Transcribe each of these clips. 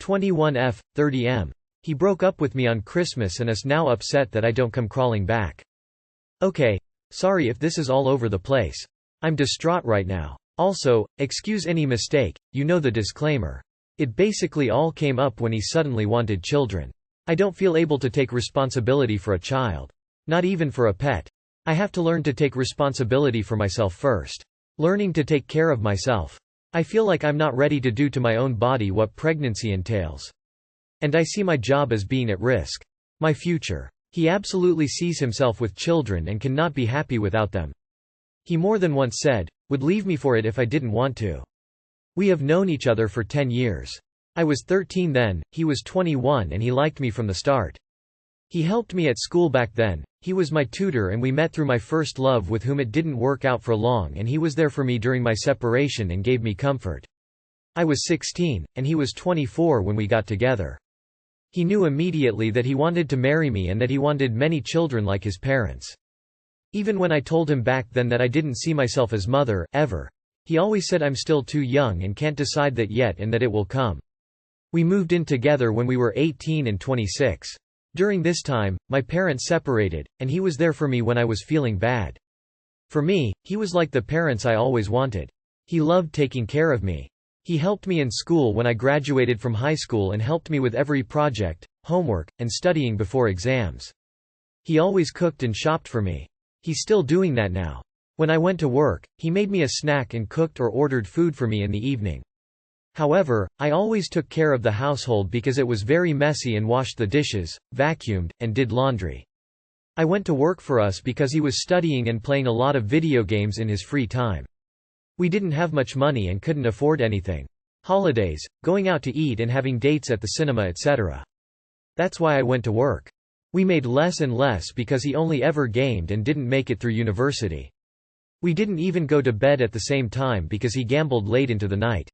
21F, 30M. He broke up with me on Christmas and is now upset that I don't come crawling back. Okay. Sorry if this is all over the place. I'm distraught right now. Also, excuse any mistake, you know the disclaimer. It basically all came up when he suddenly wanted children. I don't feel able to take responsibility for a child. Not even for a pet. I have to learn to take responsibility for myself first. Learning to take care of myself. I feel like I'm not ready to do to my own body what pregnancy entails. And I see my job as being at risk. My future. He absolutely sees himself with children and cannot be happy without them. He more than once said, would leave me for it if I didn't want to. We have known each other for 10 years. I was 13 then, he was 21 and he liked me from the start. He helped me at school back then, he was my tutor and we met through my first love with whom it didn't work out for long, and he was there for me during my separation and gave me comfort. I was 16, and he was 24 when we got together. He knew immediately that he wanted to marry me and that he wanted many children like his parents. Even when I told him back then that I didn't see myself as mother, ever, he always said I'm still too young and can't decide that yet and that it will come. We moved in together when we were 18 and 26. During this time, my parents separated, and he was there for me when I was feeling bad. For me, he was like the parents I always wanted. He loved taking care of me. He helped me in school when I graduated from high school and helped me with every project, homework, and studying before exams. He always cooked and shopped for me. He's still doing that now. When I went to work, he made me a snack and cooked or ordered food for me in the evening. However, I always took care of the household because it was very messy and washed the dishes, vacuumed, and did laundry. I went to work for us because he was studying and playing a lot of video games in his free time. We didn't have much money and couldn't afford anything. Holidays, going out to eat and having dates at the cinema, etc. That's why I went to work. We made less and less because he only ever gamed and didn't make it through university. We didn't even go to bed at the same time because he gambled late into the night.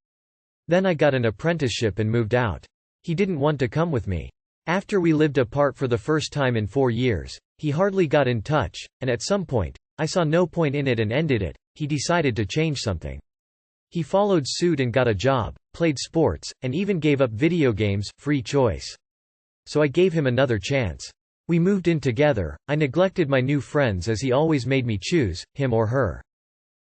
Then I got an apprenticeship and moved out. He didn't want to come with me. After we lived apart for the first time in 4 years, he hardly got in touch, and at some point, I saw no point in it and ended it. He decided to change something. He followed suit and got a job, played sports, and even gave up video games, free choice. So I gave him another chance. We moved in together. I neglected my new friends as he always made me choose, him or her.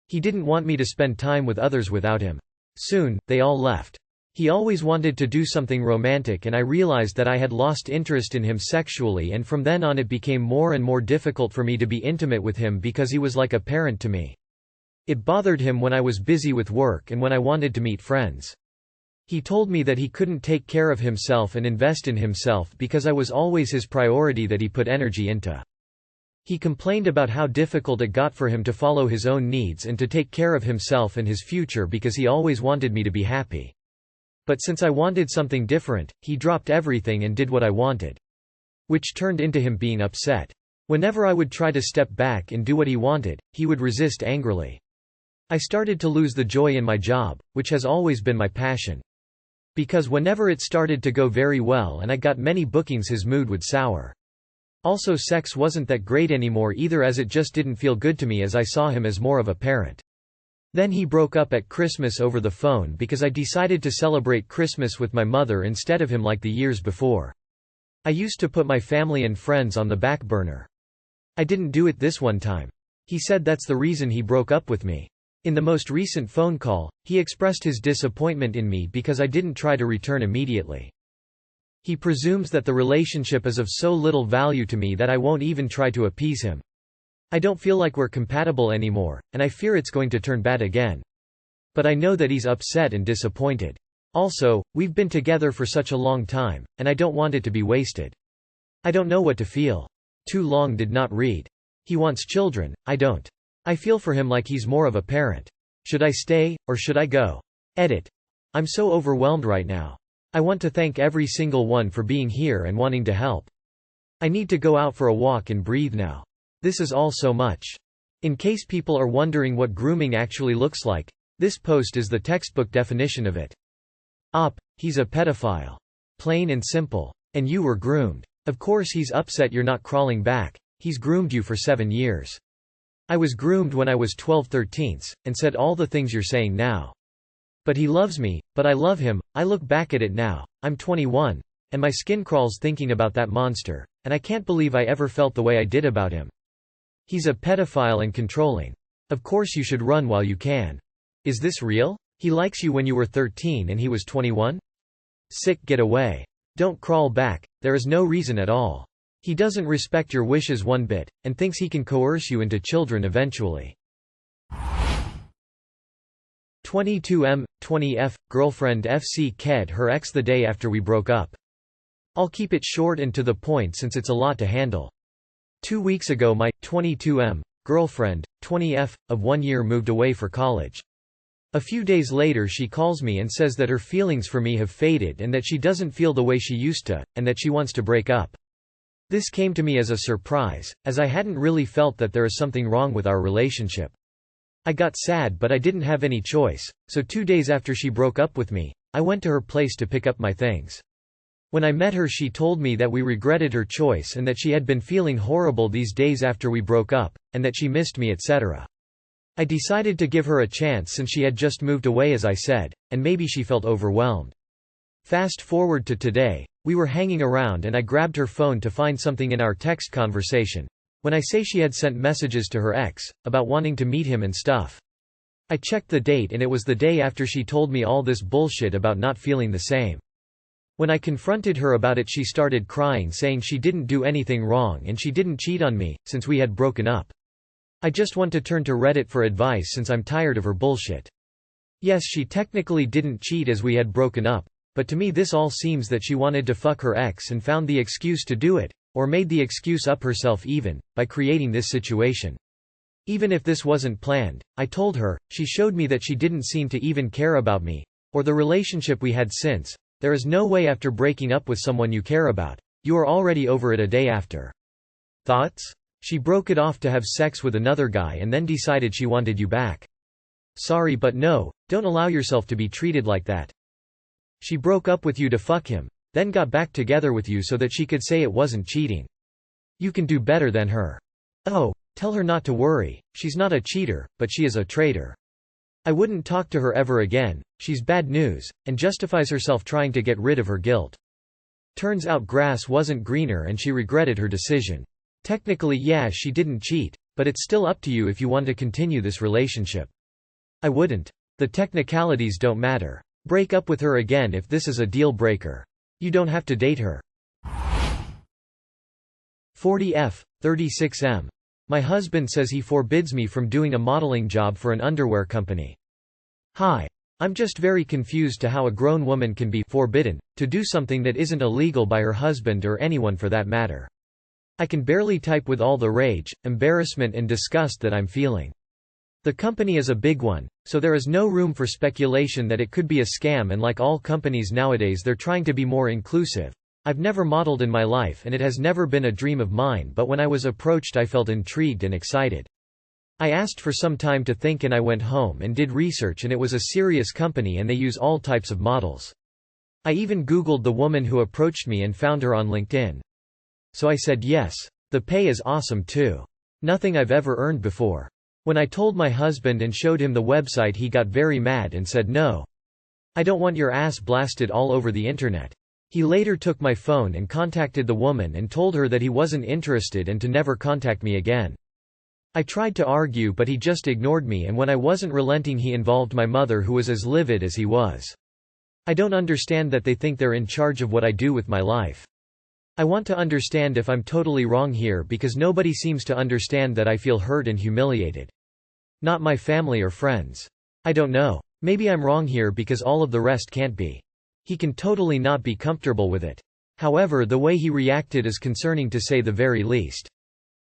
He didn't want me to spend time with others without him. Soon, they all left. He always wanted to do something romantic and I realized that I had lost interest in him sexually, and from then on it became more and more difficult for me to be intimate with him because he was like a parent to me. It bothered him when I was busy with work and when I wanted to meet friends. He told me that he couldn't take care of himself and invest in himself because I was always his priority that he put energy into. He complained about how difficult it got for him to follow his own needs and to take care of himself and his future because he always wanted me to be happy. But since I wanted something different, he dropped everything and did what I wanted. Which turned into him being upset. Whenever I would try to step back and do what he wanted, he would resist angrily. I started to lose the joy in my job, which has always been my passion. Because whenever it started to go very well and I got many bookings, his mood would sour. Also, sex wasn't that great anymore either, as it just didn't feel good to me as I saw him as more of a parent. Then he broke up at Christmas over the phone because I decided to celebrate Christmas with my mother instead of him like the years before. I used to put my family and friends on the back burner. I didn't do it this one time. He said that's the reason he broke up with me. In the most recent phone call, he expressed his disappointment in me because I didn't try to return immediately. He presumes that the relationship is of so little value to me that I won't even try to appease him. I don't feel like we're compatible anymore, and I fear it's going to turn bad again. But I know that he's upset and disappointed. Also, we've been together for such a long time, and I don't want it to be wasted. I don't know what to feel. Too long did not read. He wants children, I don't. I feel for him like he's more of a parent. Should I stay, or should I go? Edit. I'm so overwhelmed right now. I want to thank every single one for being here and wanting to help. I need to go out for a walk and breathe now. This is all so much. In case people are wondering what grooming actually looks like, this post is the textbook definition of it. He's a pedophile. Plain and simple. And you were groomed. Of course he's upset you're not crawling back. He's groomed you for 7 years. I was groomed when I was 12/13, and said all the things you're saying now. But he loves me, but I love him, I look back at it now. I'm 21. And my skin crawls thinking about that monster, and I can't believe I ever felt the way I did about him. He's a pedophile and controlling. Of course you should run while you can. Is this real? He likes you when you were 13 and he was 21? Sick, get away. Don't crawl back, there is no reason at all. He doesn't respect your wishes one bit, and thinks he can coerce you into children eventually. 22M, 20F, girlfriend FC ked her ex the day after we broke up. I'll keep it short and to the point since it's a lot to handle. 2 weeks ago my 22M girlfriend, 20F, of 1 year moved away for college. A few days later she calls me and says that her feelings for me have faded and that she doesn't feel the way she used to, and that she wants to break up. This came to me as a surprise, as I hadn't really felt that there is something wrong with our relationship. I got sad but I didn't have any choice, so 2 days after she broke up with me, I went to her place to pick up my things. When I met her she told me that we regretted her choice and that she had been feeling horrible these days after we broke up, and that she missed me etc. I decided to give her a chance since she had just moved away as I said, and maybe she felt overwhelmed. Fast forward to today, we were hanging around and I grabbed her phone to find something in our text conversation. When I say she had sent messages to her ex, about wanting to meet him and stuff. I checked the date and it was the day after she told me all this bullshit about not feeling the same. When I confronted her about it she started crying saying she didn't do anything wrong and she didn't cheat on me, since we had broken up. I just want to turn to Reddit for advice since I'm tired of her bullshit. Yes, she technically didn't cheat as we had broken up, but to me this all seems that she wanted to fuck her ex and found the excuse to do it, or made the excuse up herself even, by creating this situation. Even if this wasn't planned, I told her, she showed me that she didn't seem to even care about me, or the relationship we had since. There is no way after breaking up with someone you care about, you are already over it a day after. Thoughts? She broke it off to have sex with another guy and then decided she wanted you back. Sorry but no, don't allow yourself to be treated like that. She broke up with you to fuck him, then got back together with you so that she could say it wasn't cheating. You can do better than her. Oh, tell her not to worry, she's not a cheater, but she is a traitor. I wouldn't talk to her ever again, she's bad news, and justifies herself trying to get rid of her guilt. Turns out grass wasn't greener and she regretted her decision. Technically yeah she didn't cheat, but it's still up to you if you want to continue this relationship. I wouldn't. The technicalities don't matter. Break up with her again if this is a deal breaker. You don't have to date her. 40F, 36M. My husband says he forbids me from doing a modeling job for an underwear company. Hi. I'm just very confused to how a grown woman can be forbidden to do something that isn't illegal by her husband or anyone for that matter. I can barely type with all the rage, embarrassment and disgust that I'm feeling. The company is a big one, so there is no room for speculation that it could be a scam, and like all companies nowadays they're trying to be more inclusive. I've never modeled in my life and it has never been a dream of mine, but when I was approached I felt intrigued and excited. I asked for some time to think and I went home and did research, and it was a serious company and they use all types of models. I even Googled the woman who approached me and found her on LinkedIn. So I said yes. The pay is awesome too. Nothing I've ever earned before. When I told my husband and showed him the website he got very mad and said no. I don't want your ass blasted all over the internet. He later took my phone and contacted the woman and told her that he wasn't interested and to never contact me again. I tried to argue but he just ignored me, and when I wasn't relenting he involved my mother who was as livid as he was. I don't understand that they think they're in charge of what I do with my life. I want to understand if I'm totally wrong here because nobody seems to understand that I feel hurt and humiliated. Not my family or friends. I don't know. Maybe I'm wrong here because all of the rest can't be. He can totally not be comfortable with it. However, the way he reacted is concerning to say the very least.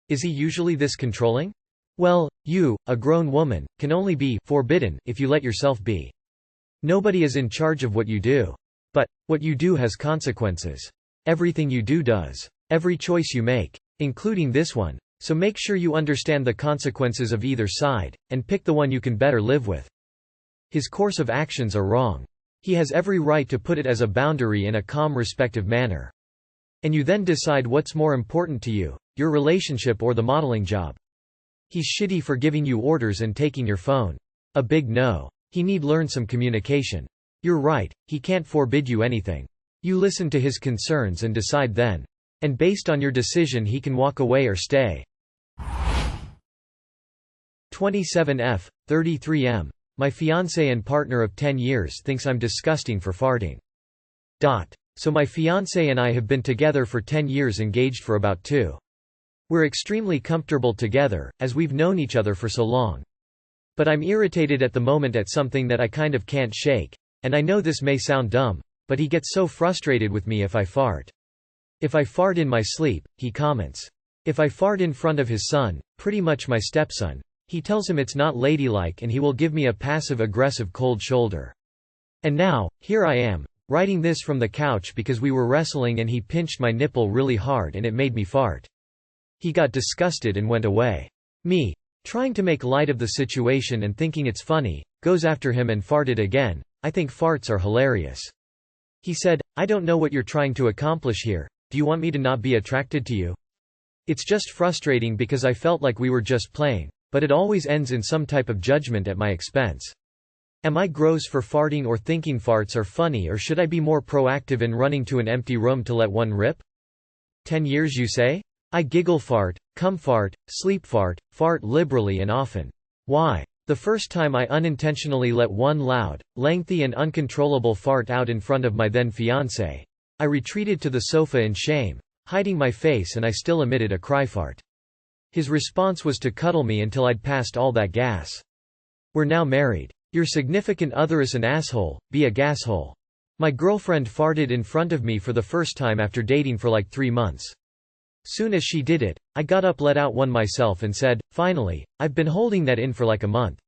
Is he usually this controlling? Well, you, a grown woman, can only be forbidden if you let yourself be. Nobody is in charge of what you do. But what you do has consequences. Everything you do does. Every choice you make, including this one. So make sure you understand the consequences of either side, and pick the one you can better live with. His course of actions are wrong. He has every right to put it as a boundary in a calm, respectful manner. And you then decide what's more important to you, your relationship or the modeling job. He's shitty for giving you orders and taking your phone. A big no. He need learn some communication. You're right, he can't forbid you anything. You listen to his concerns and decide then. And based on your decision he can walk away or stay. 27F, 33M. My fiancé and partner of 10 years thinks I'm disgusting for farting. So my fiancé and I have been together for 10 years, engaged for about 2. We're extremely comfortable together, as we've known each other for so long. But I'm irritated at the moment at something that I kind of can't shake. And I know this may sound dumb, but he gets so frustrated with me if I fart. If I fart in my sleep, he comments. If I fart in front of his son, pretty much my stepson, he tells him it's not ladylike and he will give me a passive-aggressive cold shoulder. And now, here I am, writing this from the couch because we were wrestling and he pinched my nipple really hard and it made me fart. He got disgusted and went away. Me, trying to make light of the situation and thinking it's funny, goes after him and farted again. I think farts are hilarious. He said, I don't know what you're trying to accomplish here. Do you want me to not be attracted to you? It's just frustrating because I felt like we were just playing, but it always ends in some type of judgment at my expense. Am I gross for farting or thinking farts are funny, or should I be more proactive in running to an empty room to let one rip? 10 years you say? I giggle fart, cum fart, sleep fart liberally and often. Why? The first time I unintentionally let one loud, lengthy and uncontrollable fart out in front of my then fiancé. I retreated to the sofa in shame, hiding my face, and I still emitted a cry fart. His response was to cuddle me until I'd passed all that gas. We're now married. Your significant other is an asshole, be a gasshole. My girlfriend farted in front of me for the first time after dating for like 3 months. Soon as she did it, I got up, let out one myself and said, finally, I've been holding that in for like a month.